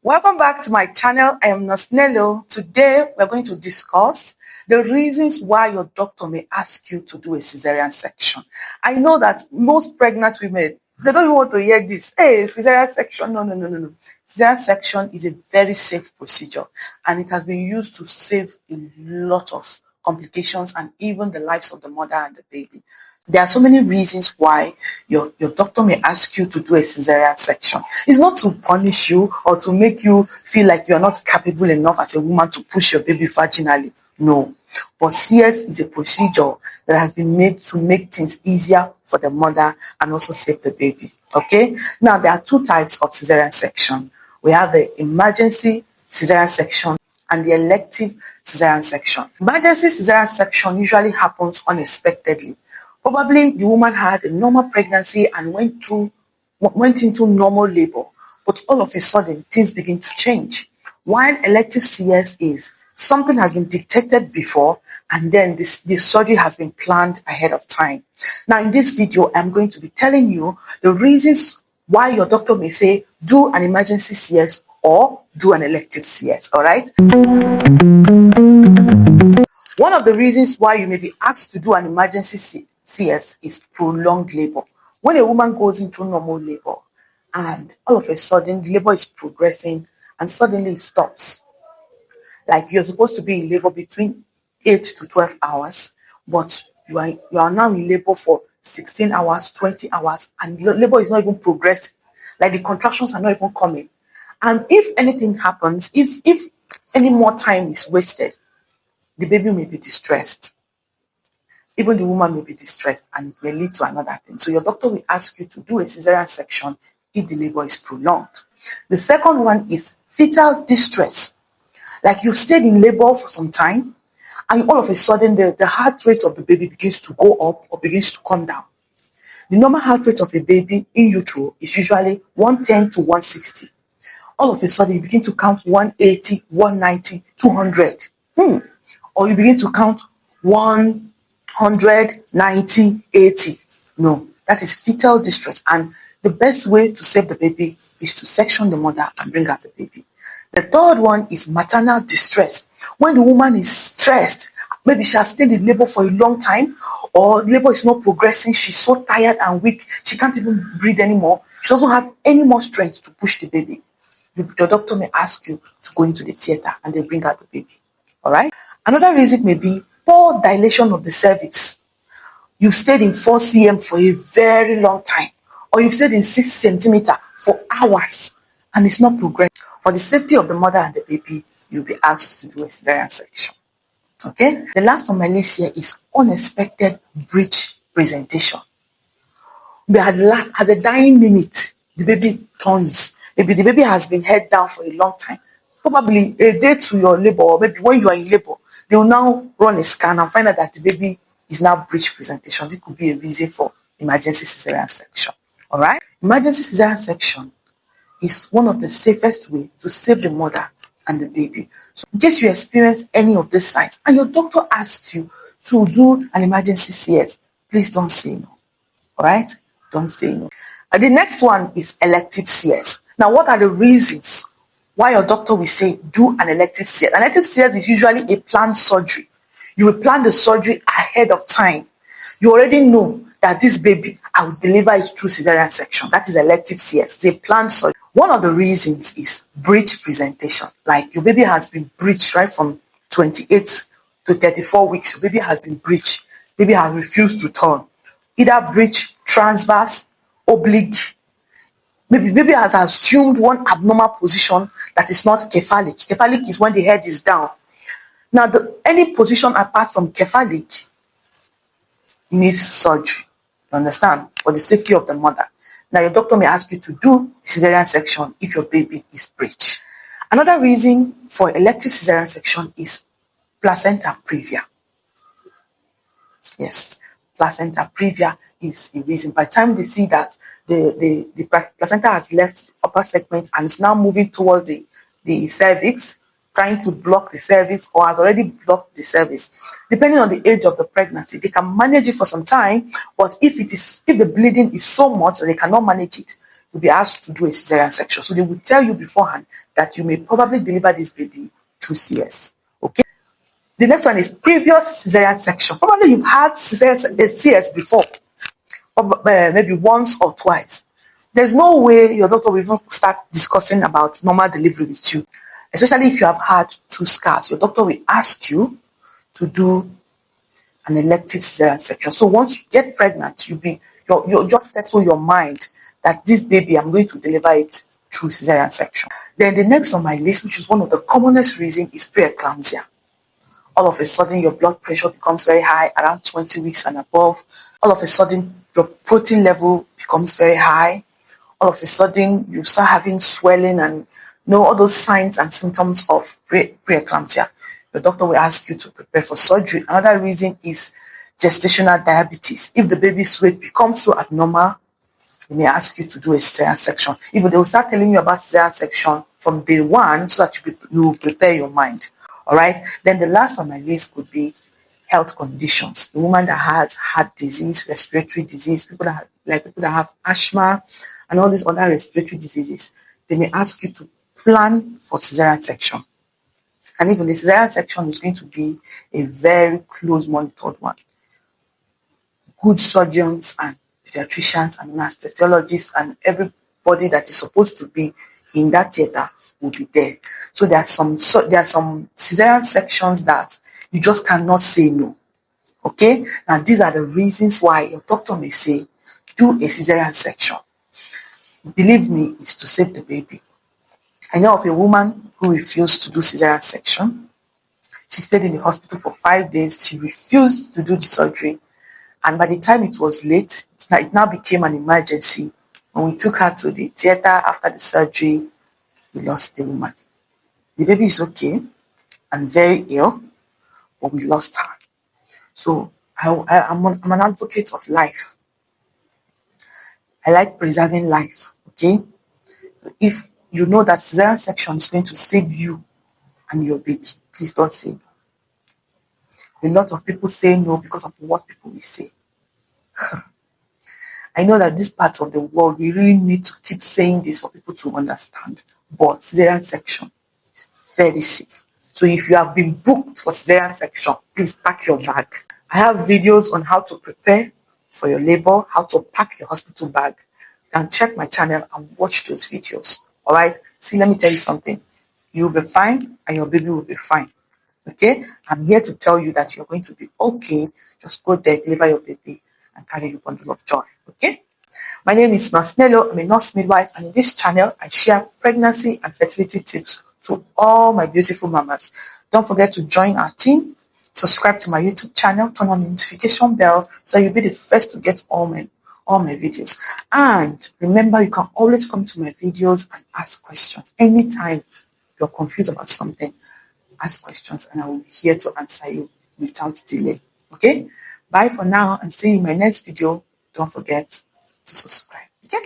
Welcome back to my channel. I am Nasnello. Today we're going to discuss the reasons why your doctor may ask you to do a cesarean section. I know that most pregnant women, they don't even want to hear this. Hey, cesarean section. No. Cesarean section is a very safe procedure and it has been used to save a lot of complications and even the lives of the mother and the baby. There are so many reasons why your doctor may ask you to do a cesarean section. It's not to punish you or to make you feel like you're not capable enough as a woman to push your baby vaginally. No. But CS is a procedure that has been made to make things easier for the mother and also save the baby. Okay? Now, there are two types of cesarean section. We have the emergency cesarean section and the elective cesarean section. Emergency cesarean section usually happens unexpectedly. Probably the woman had a normal pregnancy and went into normal labor, but all of a sudden things begin to change. While elective CS is something has been detected before and then this surgery has been planned ahead of time. Now in this video, I'm going to be telling you the reasons why your doctor may say do an emergency CS or do an elective CS, all right? One of the reasons why you may be asked to do an emergency CS is prolonged labor. When a woman goes into normal labor and all of a sudden the labor is progressing and suddenly it stops. Like you're supposed to be in labor between 8 to 12 hours, but you are now in labor for 16 hours, 20 hours, and labor is not even progressing. Like the contractions are not even coming. And if anything happens, if any more time is wasted, the baby may be distressed. Even the woman may be distressed and it may lead to another thing. So your doctor will ask you to do a cesarean section if the labor is prolonged. The second one is fetal distress. Like you stayed in labor for some time and all of a sudden the heart rate of the baby begins to go up or begins to come down. The normal heart rate of a baby in utero is usually 110 to 160. All of a sudden you begin to count 180, 190, 200. Or you begin to count 100, 90, 80. No, that is fetal distress. And the best way to save the baby is to section the mother and bring out the baby. The third one is maternal distress. When the woman is stressed, maybe she has stayed in labor for a long time, or labor is not progressing, she's so tired and weak, she can't even breathe anymore. She doesn't have any more strength to push the baby. The doctor may ask you to go into the theater and they bring out the baby. All right? Another reason may be poor dilation of the cervix. You've stayed in 4 cm for a very long time, or you've stayed in 6 centimeter for hours and it's not progressing. For the safety of the mother and the baby, you'll be asked to do a cesarean section. Okay? The last on my list here is unexpected breech presentation. At the dying minute, the baby turns. Maybe the baby has been head down for a long time. Probably a day to your labor, or maybe when you are in labor, they will now run a scan and find out that the baby is now breech presentation. It could be a reason for emergency cesarean section. All right? Emergency cesarean section is one of the safest ways to save the mother and the baby. So in case you experience any of these signs and your doctor asks you to do an emergency CS, please don't say no. All right? Don't say no. The next one is elective CS. Now, what are the reasons why your doctor will say do an elective CS? An elective CS is usually a planned surgery. You will plan the surgery ahead of time. You already know that this baby, I will deliver it through cesarean section. That is elective CS. It's a planned surgery. One of the reasons is breech presentation. Like your baby has been breeched right from 28 to 34 weeks. Your baby has been breeched. Baby has refused to turn. Either breech, transverse, oblique. Maybe baby has assumed one abnormal position that is not cephalic. Cephalic is when the head is down. Now, any position apart from cephalic needs surgery. You understand? For the safety of the mother. Now, your doctor may ask you to do cesarean section if your baby is breech. Another reason for elective cesarean section is placenta previa. Yes, placenta previa is a reason. By the time they see that the placenta has left the upper segment and is now moving towards the cervix, trying to block the cervix or has already blocked the cervix. Depending on the age of the pregnancy, they can manage it for some time, but if the bleeding is so much that they cannot manage it, you'll be asked to do a cesarean section. So they will tell you beforehand that you may probably deliver this baby through CS. Okay. The next one is previous cesarean section. Probably you've had CS before, or maybe once or twice. There's no way your doctor will even start discussing about normal delivery with you, especially if you have had 2 scars. Your doctor will ask you to do an elective cesarean section. So once you get pregnant, you'll just settle your mind that this baby, I'm going to deliver it through cesarean section. Then the next on my list, which is one of the commonest reasons, is preeclampsia. All of a sudden, your blood pressure becomes very high around 20 weeks and above. All of a sudden, your protein level becomes very high. All of a sudden, you start having swelling and all those signs and symptoms of preeclampsia. Your doctor will ask you to prepare for surgery. Another reason is gestational diabetes. If the baby's weight becomes so abnormal, they may ask you to do a cesarean section. Even they will start telling you about cesarean section from day one so that you prepare your mind. All right. Then the last on my list could be health conditions. The woman that has heart disease, respiratory disease, people that have asthma and all these other respiratory diseases, they may ask you to plan for cesarean section. And even the cesarean section is going to be a very close monitored one. Good surgeons and pediatricians and anesthesiologists and everybody that is supposed to be in that theater will be there. So there are some cesarean sections that you just cannot say no. Okay? Now these are the reasons why your doctor may say, do a cesarean section. Believe me, it's to save the baby. I know of a woman who refused to do cesarean section. She stayed in the hospital for 5 days. She refused to do the surgery. And by the time it was late, it now became an emergency. When we took her to the theater after the surgery, we lost the woman. The baby is okay and very ill, but we lost her. So I'm an advocate of life. I like preserving life, okay? If you know that cesarean section is going to save you and your baby, please don't say no. A lot of people say no because of what people will say. I know that this part of the world, we really need to keep saying this for people to understand. But cesarean section is very safe. So if you have been booked for cesarean section, please pack your bag. I have videos on how to prepare for your labor, how to pack your hospital bag. You can check my channel and watch those videos. All right? See, let me tell you something. You'll be fine and your baby will be fine. Okay? I'm here to tell you that you're going to be okay. Just go there, deliver your baby, and carry your bundle of joy. Okay? My name is Nurse Nello. I'm a nurse midwife, and in this channel, I share pregnancy and fertility tips to all my beautiful mamas. Don't forget to join our team. Subscribe to my YouTube channel. Turn on the notification bell so you'll be the first to get all my videos. And remember, you can always come to my videos and ask questions anytime you're confused about something. Ask questions and I will be here to answer you without delay. Okay? Bye for now and see you in my next video. Don't forget to subscribe. Okay?